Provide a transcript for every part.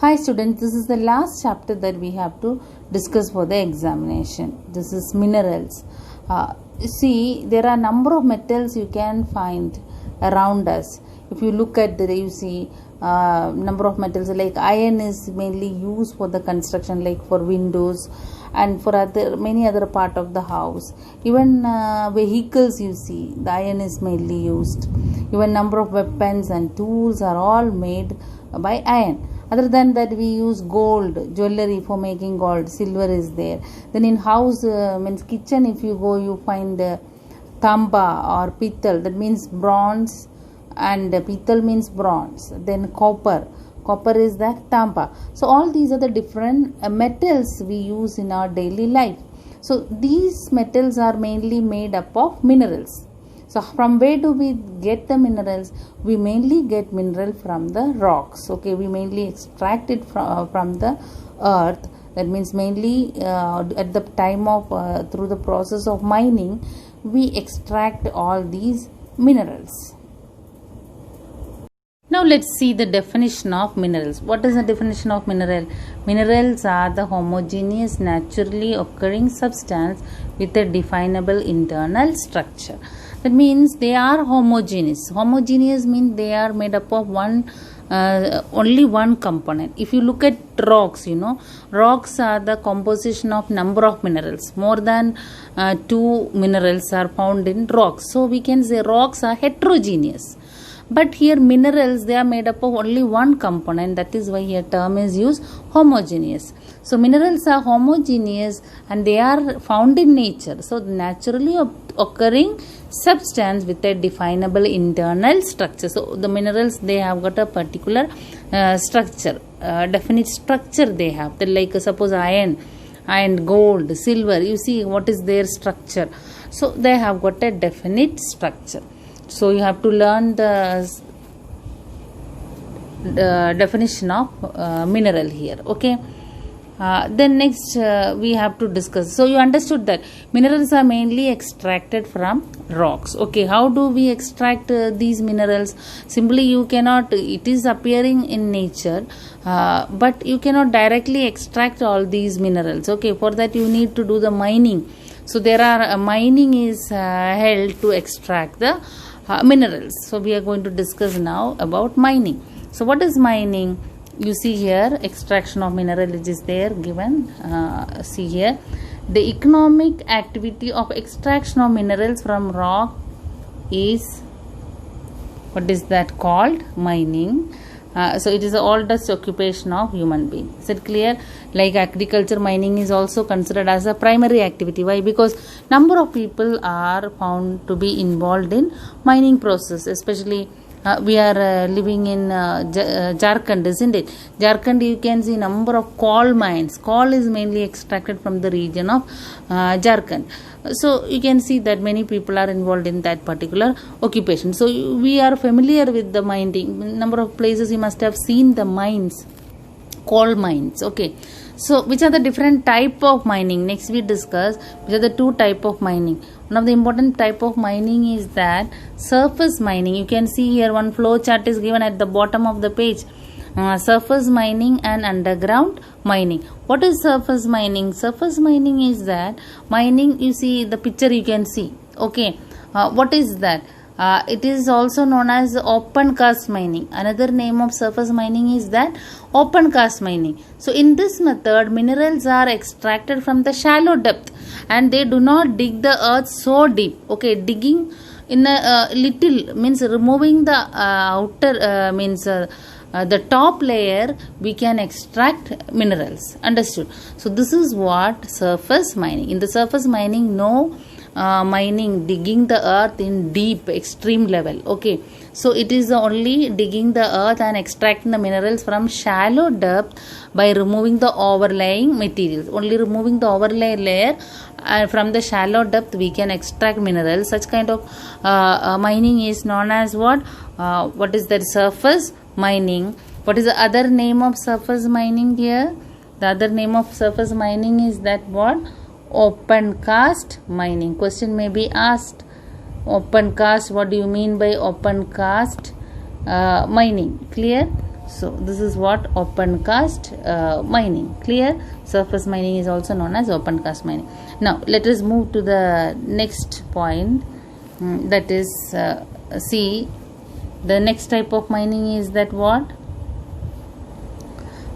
Hi students, this is the last chapter that we have to discuss for the examination. This is minerals. See, there are a number of metals you can find around us. If you look at you see number of metals like iron is mainly used for the construction, like for windows and for many other part of the house. Even vehicles, you see, the iron is mainly used. Even number of weapons and tools are all made by iron. Other than that, we use gold, jewelry for making gold, silver is there. Then in house, means kitchen, if you go, you find tamba or pittal, that means bronze, and pittal means bronze. Then copper is that tamba. So all these are the different metals we use in our daily life. So these metals are mainly made up of minerals. So from where do we get the minerals? We mainly get mineral from the rocks. Okay, we mainly extract it from the earth. That means mainly at the time of through the process of mining, we extract all these minerals. Now let's see the definition of minerals. What is the definition of mineral? Minerals are the homogeneous, naturally occurring substance with a definable internal structure. That means they are homogeneous. Homogeneous means they are made up of only one component. If you look at rocks, rocks are the composition of number of minerals. More than 2 minerals are found in rocks. So we can say rocks are heterogeneous. But here minerals, they are made up of only one component. That is why here term is used homogeneous. So minerals are homogeneous and they are found in nature. So naturally occurring substance with a definable internal structure. So the minerals, they have got a particular structure, definite structure they have. Like suppose iron, gold, silver, you see what is their structure. So they have got a definite structure. So you have to learn the definition of mineral here. Okay. Then next we have to discuss. So you understood that minerals are mainly extracted from rocks. Okay. How do we extract these minerals? Simply you cannot. It is appearing in nature, but you cannot directly extract all these minerals. Okay. For that you need to do the mining. So there are mining is held to extract the minerals. So we are going to discuss now about mining. So what is mining? You see here extraction of mineral, which is there given. See here the economic activity of extraction of minerals from rock is, what is that called? Mining. So it is the oldest occupation of human being. Is it clear? Like agriculture, mining is also considered as a primary activity. Why? Because number of people are found to be involved in mining process. Especially we are living in Jharkhand, isn't it? Jharkhand, you can see number of coal mines. Coal is mainly extracted from the region of Jharkhand. So you can see that many people are involved in that particular occupation. So we are familiar with the mining. Number of places you must have seen the mines, coal mines. Okay. So which are the different type of mining? Next we discuss which are the two type of mining. One of the important type of mining is that surface mining. You can see here one flow chart is given at the bottom of the page. Surface mining and underground mining. What is surface mining? Surface mining is that mining, you see the picture you can see. Okay. What is that? It is also known as open cast mining. Another name of surface mining is that open cast mining. So in this method, minerals are extracted from the shallow depth and they do not dig the earth so deep. Okay, digging in a little means removing the outer the top layer, we can extract minerals. Understood? So this is what surface mining. In the surface mining, no mining, digging the earth in deep, extreme level. Okay. So it is only digging the earth and extracting the minerals from shallow depth by removing the overlying materials. Only removing the overlay layer from the shallow depth we can extract minerals. Such kind of mining is known as what? What is that? Surface mining. What is the other name of surface mining here? The other name of surface mining is that what? Open cast mining. Question may be asked. Open cast, what do you mean by open cast mining? Clear? So this is what open cast mining. Clear? Surface mining is also known as open cast mining. Now let us move to the next point. That is, see, the next type of mining is that what?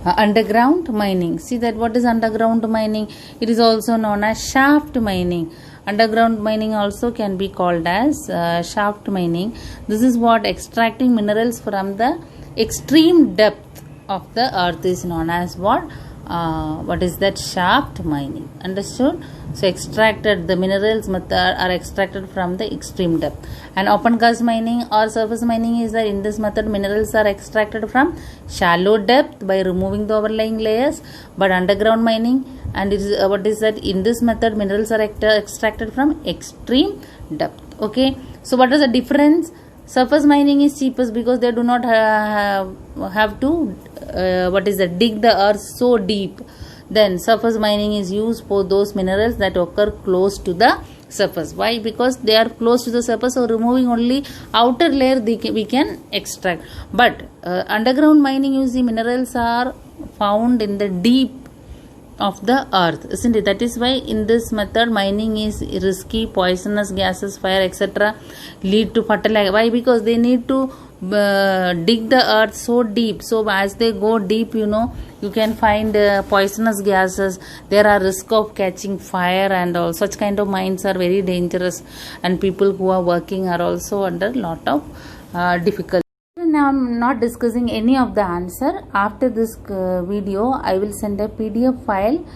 Underground mining. See that what is underground mining? It is also known as shaft mining. Underground mining also can be called as shaft mining. This is what extracting minerals from the extreme depth of the earth is known as what? What is that? Shaft mining. Understood? So extracted, the minerals method are extracted from the extreme depth. And open cast mining or surface mining is that in this method minerals are extracted from shallow depth by removing the overlying layers. But underground mining, and it is what is that? In this method minerals are extracted from extreme depth. Okay. So what is the difference? Surface mining is cheapest because they do not have to dig the earth so deep. Then surface mining is used for those minerals that occur close to the surface. Why? Because they are close to the surface, so removing only outer layer we can extract. But underground mining, you see, minerals are found in the deep of the earth, isn't it? That is why in this method mining is risky. Poisonous gases, fire, etc. lead to fertilizer. Why? Because they need to dig the earth so deep. So as they go deep, you can find poisonous gases. There are risk of catching fire, and all such kind of mines are very dangerous, and people who are working are also under lot of difficulty. Now I am not discussing any of the answer. After this video, I will send a PDF file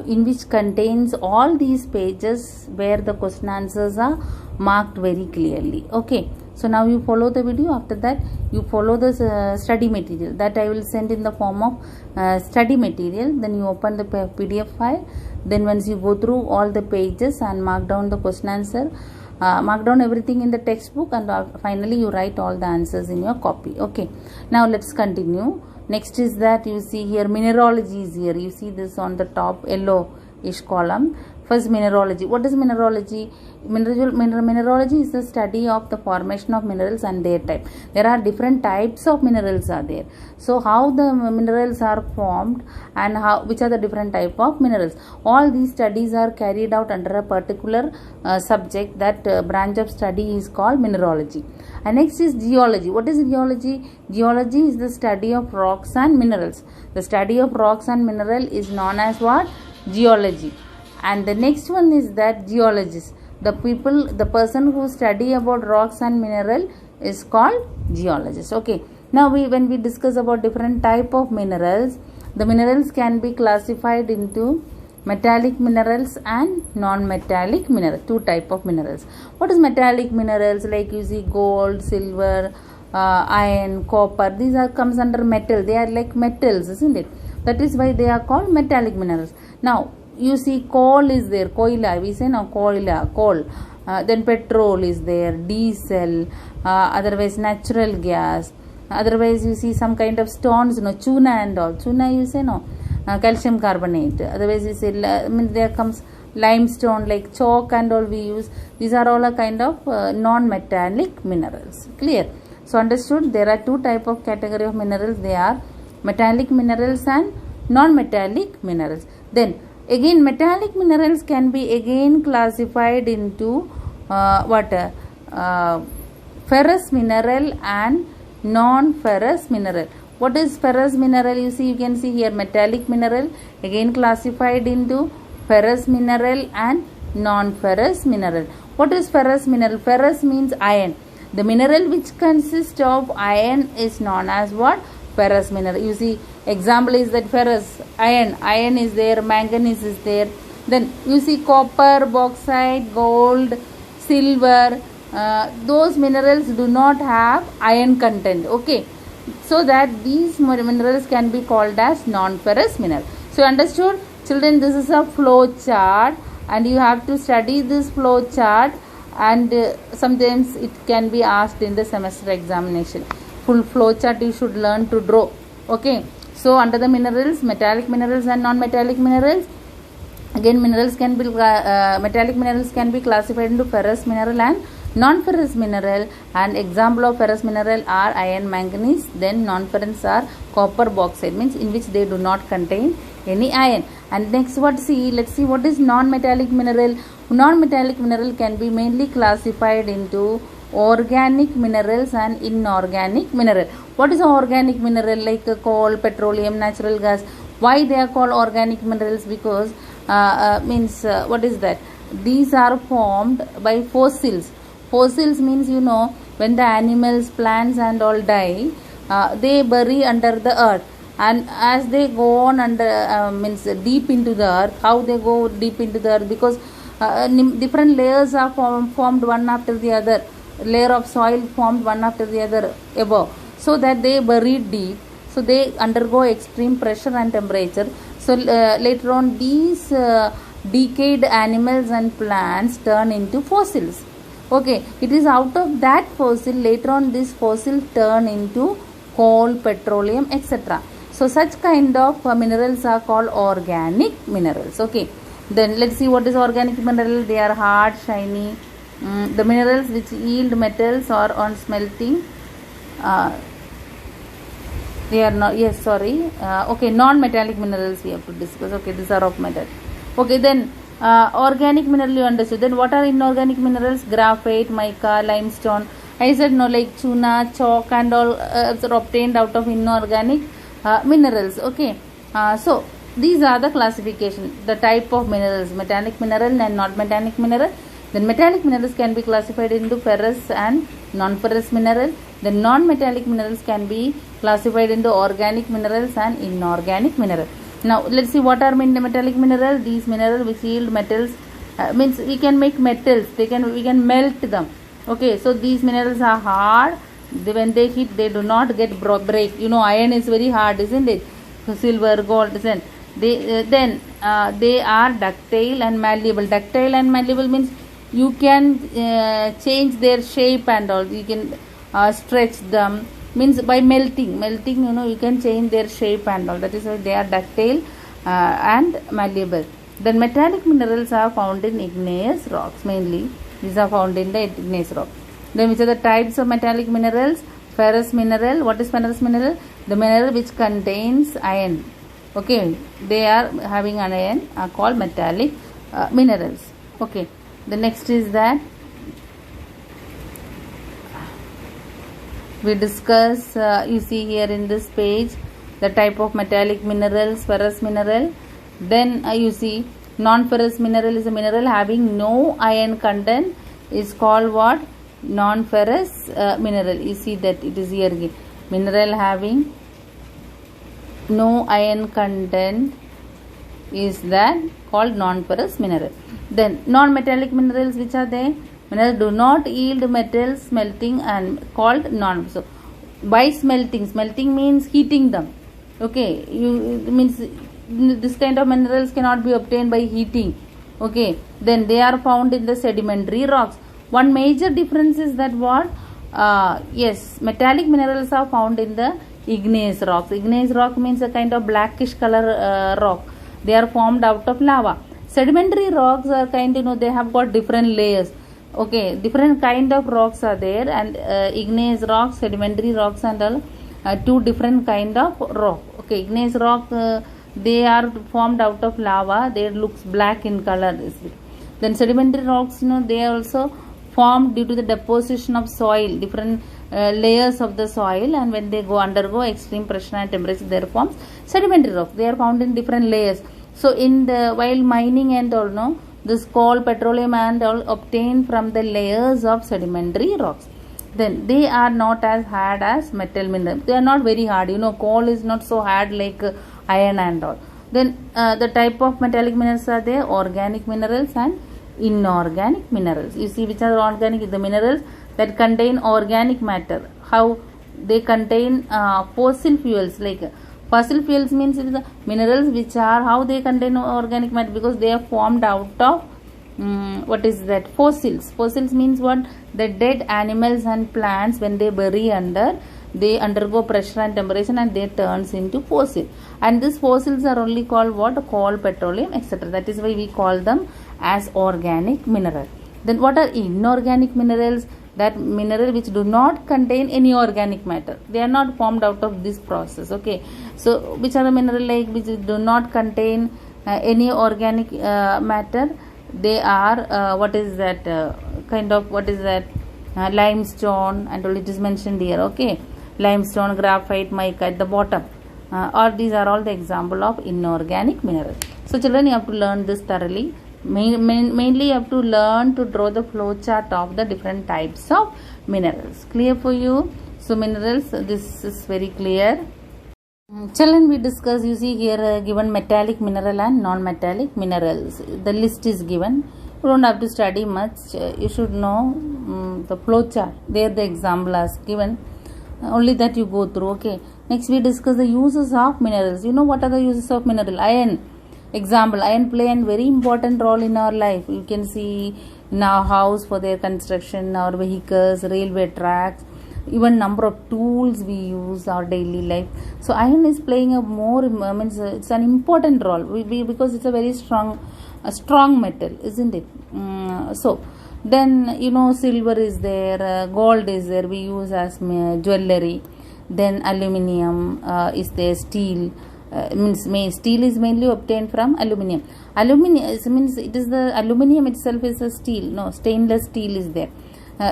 in which contains all these pages where the question answers are marked very clearly. Okay. So now you follow the video. After that, you follow the study material that I will send in the form of study material. Then you open the PDF file. Then once you go through all the pages and mark down the question answer, mark down everything in the textbook, and finally you write all the answers in your copy. Okay. Now let's continue. Next is that you see here mineralogy is here. You see this on the top yellowish column. First, mineralogy. What is mineralogy? Mineralogy is the study of the formation of minerals and their type. There are different types of minerals are there. So how the minerals are formed and which are the different type of minerals. All these studies are carried out under a particular subject. That branch of study is called mineralogy. And next is geology. What is geology? Geology is the study of rocks and minerals. The study of rocks and mineral is known as what? Geology. And the next one is that geologist. The person who study about rocks and mineral is called geologist. Okay. Now when we discuss about different type of minerals, the minerals can be classified into metallic minerals and non-metallic minerals. Two type of minerals. What is metallic minerals? Like you see gold, silver, iron, copper. These comes under metal. They are like metals, isn't it? That is why they are called metallic minerals. Now you see coal is there, koila, we say now koila, coal. Then petrol is there, diesel, otherwise natural gas. Otherwise you see some kind of stones, tuna and all. Tuna you say no, calcium carbonate. Otherwise you say, there comes limestone like chalk and all we use. These are all a kind of non-metallic minerals. Clear? So understood, there are two type of category of minerals. They are metallic minerals and non-metallic minerals. Then again, metallic minerals can be again classified into ferrous mineral and non-ferrous mineral. What is ferrous mineral? You see, you can see here metallic mineral again classified into ferrous mineral and non-ferrous mineral. What is ferrous mineral? Ferrous means iron. The mineral which consists of iron is known as what? Ferrous mineral. You see, example is that ferrous, iron is there, manganese is there. Then you see copper, bauxite, gold, silver, those minerals do not have iron content. Okay, so that these minerals can be called as non-ferrous mineral. So understood, children, this is a flow chart and you have to study this flow chart, and sometimes it can be asked in the semester examination. Full flow chart you should learn to draw. Okay, so under the minerals, metallic minerals and non-metallic minerals, again minerals can be metallic minerals can be classified into ferrous mineral and Non-ferrous mineral, and example of ferrous mineral are iron, manganese. Then non-ferrous are copper, bauxite, means in which they do not contain any iron. And next let's see what is non-metallic mineral. Non-metallic mineral can be mainly classified into organic minerals and inorganic mineral. What is organic mineral? Like coal, petroleum, natural gas. Why they are called organic minerals? Because what is that? These are formed by fossils. Fossils means when the animals, plants and all die, they bury under the earth, and as they go on under deep into the earth. How they go deep into the earth? Because different layers are formed one after the other. Layer of soil formed one after the other above, so that they buried deep, so they undergo extreme pressure and temperature. So later on these decayed animals and plants turn into fossils. Okay, it is out of that fossil, later on this fossil turn into coal, petroleum, etc. So such kind of minerals are called organic minerals. Okay, then let's see what is organic mineral. They are hard, shiny. The minerals which yield metals or on smelting, they are not, okay, non-metallic minerals we have to discuss. Okay, these are of metal. Okay, then organic mineral you understood. Then what are inorganic minerals? Graphite, mica, limestone. I said no, like chuna, chalk and all are obtained out of inorganic minerals. Okay, so these are the classification, the type of minerals: metallic mineral and non-metallic mineral. Then metallic minerals can be classified into ferrous and non-ferrous mineral. The non-metallic minerals can be classified into organic minerals and inorganic mineral. Now let's see what are metallic minerals. These minerals which yield metals, means we can make metals. We can melt them. Okay, so these minerals are hard. When they hit, they do not get break. Iron is very hard, isn't it? Silver, gold, isn't then they are ductile and malleable. Ductile and malleable means you can change their shape and all. You can stretch them, means by melting you can change their shape and all. That is why they are ductile and malleable. Then metallic minerals are found in igneous rocks mainly. These are found in the igneous rock. Then which are the types of metallic minerals? Ferrous mineral. What is ferrous mineral? The mineral which contains iron. Okay, they are having an iron, are called metallic minerals. Okay, the next is that we discuss, you see here in this page, the type of metallic minerals. Ferrous mineral. Then you see non-ferrous mineral is a mineral having no iron content, is called what? Non-ferrous mineral. You see that it is here again. Mineral having no iron content is that called non-ferrous mineral. Then non-metallic minerals, which are they? Minerals do not yield metals, smelting and called non. So by smelting means heating them. Okay, means this kind of minerals cannot be obtained by heating. Okay, then they are found in the sedimentary rocks. One major difference is that what? Yes, metallic minerals are found in the igneous rocks. Igneous rock means a kind of blackish color rock. They are formed out of lava. Sedimentary rocks are kind, they have got different layers. Okay, different kind of rocks are there, and igneous rocks, sedimentary rocks and all, two different kind of rock. Okay, igneous rock, they are formed out of lava. They looks black in color. Then sedimentary rocks, they are also formed due to the deposition of soil, different layers of the soil, and when they undergo extreme pressure and temperature, they form sedimentary rocks. They are found in different layers. So while mining and all, this coal, petroleum and all obtained from the layers of sedimentary rocks. Then they are not as hard as metal minerals. They are not very hard. Coal is not so hard like iron and all. Then the type of metallic minerals are there: organic minerals and inorganic minerals. You see which are organic? The minerals that contain organic matter. How? They contain fossil fuels. Like fossil fuels means it is the minerals which are, how they contain organic matter? Because they are formed out of what is that? Fossils. Fossils means what? The dead animals and plants, when they bury under, they undergo pressure and temperature and they turns into fossil. And these fossils are only called what? Coal, petroleum, etc. That is why we call them as organic mineral. Then what are inorganic minerals? That mineral which do not contain any organic matter, they are not formed out of this process. Okay, so which are the mineral like which do not contain any organic matter? They are what is that kind of, what is that, limestone, and all it is mentioned here. Okay, limestone, graphite, mica at the bottom. Or these are all the example of inorganic mineral. So children, you have to learn this thoroughly. Mainly you have to learn to draw the flow chart of the different types of minerals. Clear for you? So minerals, this is very clear. Children, we discuss, you see here given metallic mineral and non-metallic minerals. The list is given. You don't have to study much. You should know the flow chart. There the example is given. Only that you go through. Okay. Next we discuss the uses of minerals. You know what are the uses of mineral? Iron. Example, iron play a very important role in our life. You can see in our house for their construction, our vehicles, railway tracks, even number of tools we use our daily life. So iron is playing a more, it's an important role because it's a very strong metal, isn't it? So then you know silver is there, gold is there, we use as jewelry. Then aluminium is there, steel. Steel is mainly obtained from aluminium. Aluminium means it is the aluminium itself is a steel. No, stainless steel is there.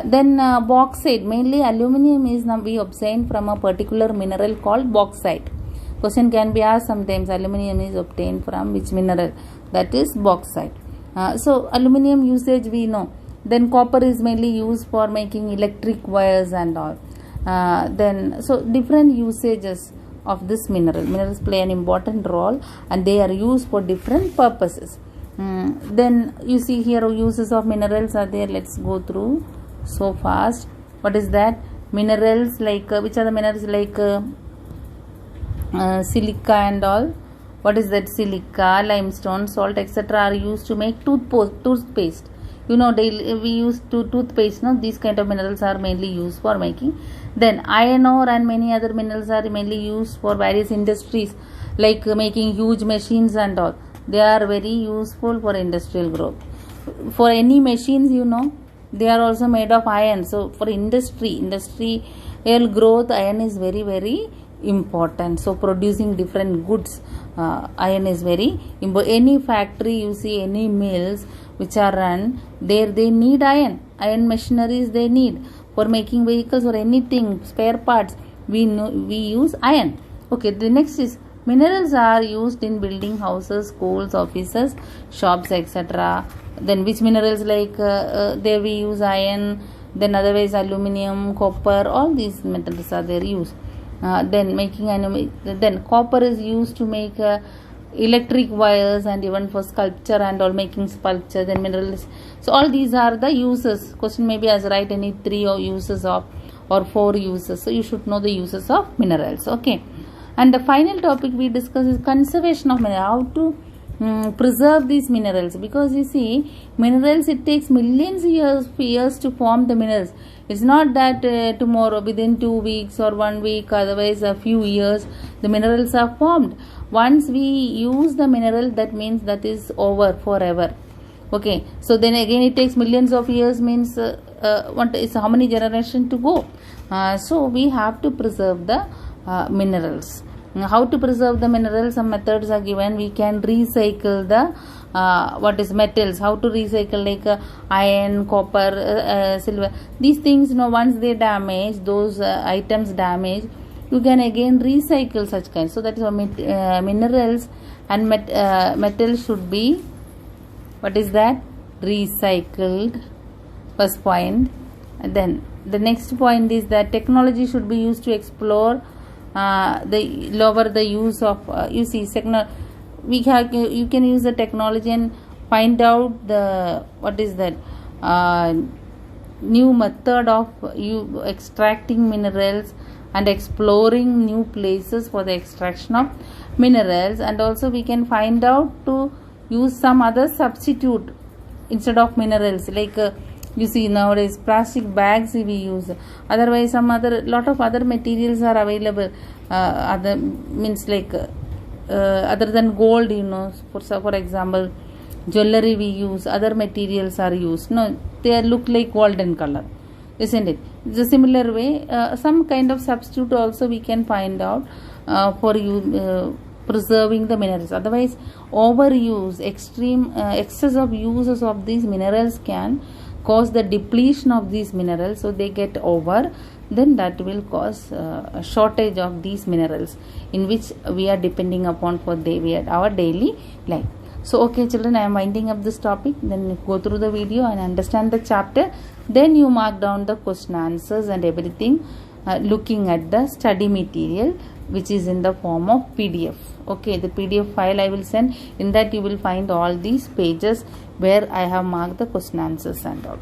Then bauxite, mainly aluminium is now we obtain from a particular mineral called bauxite. Question can be asked sometimes, aluminium is obtained from which mineral? That is bauxite. So aluminium usage we know. Then copper is mainly used for making electric wires and all. Then so different usages of this mineral. Minerals play an important role and they are used for different purposes. Then you see here uses of minerals are there. Let's go through so fast. What is that? Minerals like which are the minerals like silica and all. What is that? Silica, limestone, salt, etc. are used to make toothpaste. You know, daily we use toothpaste. No, these kind of minerals are mainly used for making. Then iron ore and many other minerals are mainly used for various industries like making huge machines and all. They are very useful for industrial growth. For any machines, you know, they are also made of iron. So for industrial growth, iron is very, very important. So producing different goods, iron is very important. Any factory you see, any mills which are run, there they need iron machineries they need for making vehicles or anything, spare parts, we use iron. Okay, the next is minerals are used in building houses, schools, offices, shops, etc. Then which minerals like there we use iron, then otherwise aluminium, copper, all these metals are there used. Then copper is used to make electric wires and even for sculpture and all, making sculpture. Then minerals. So all these are the uses. Question may be as write any 3 or uses of or 4 uses. So you should know the uses of minerals. Okay. And the final topic we discuss is conservation of minerals. How to preserve these minerals, because you see minerals, it takes millions of years to form the minerals. It's not that tomorrow, within 2 weeks or 1 week, otherwise a few years the minerals are formed. Once we use the mineral, that means that is over forever. Okay, so then again it takes millions of years, means what is how many generations to go. So we have to preserve the minerals. How to preserve the minerals? Some methods are given. We can recycle the metals. How to recycle, like iron, copper, silver. These things, once they damage, those items damage, you can again recycle such kinds. So that is how minerals and metals should be, what is that? Recycled. First point. And then the next point is that technology should be used to explore lower the use of you can use the technology and find out the new method of extracting minerals and exploring new places for the extraction of minerals. And also we can find out to use some other substitute instead of minerals, like you see nowadays plastic bags we use. Otherwise some other lot of other materials are available, other means like other than gold, for example jewelry we use, other materials are used. they look like golden color, isn't it? The similar way, some kind of substitute also we can find out for you preserving the minerals. Otherwise, overuse, extreme excess of uses of these minerals can cause the depletion of these minerals, so they get over, then that will cause a shortage of these minerals in which we are depending upon for our daily life. So okay children, I am winding up this topic. Then go through the video and understand the chapter. Then you mark down the question answers and everything, looking at the study material which is in the form of PDF. Okay, the PDF file I will send. In that you will find all these pages where I have marked the question answers and all.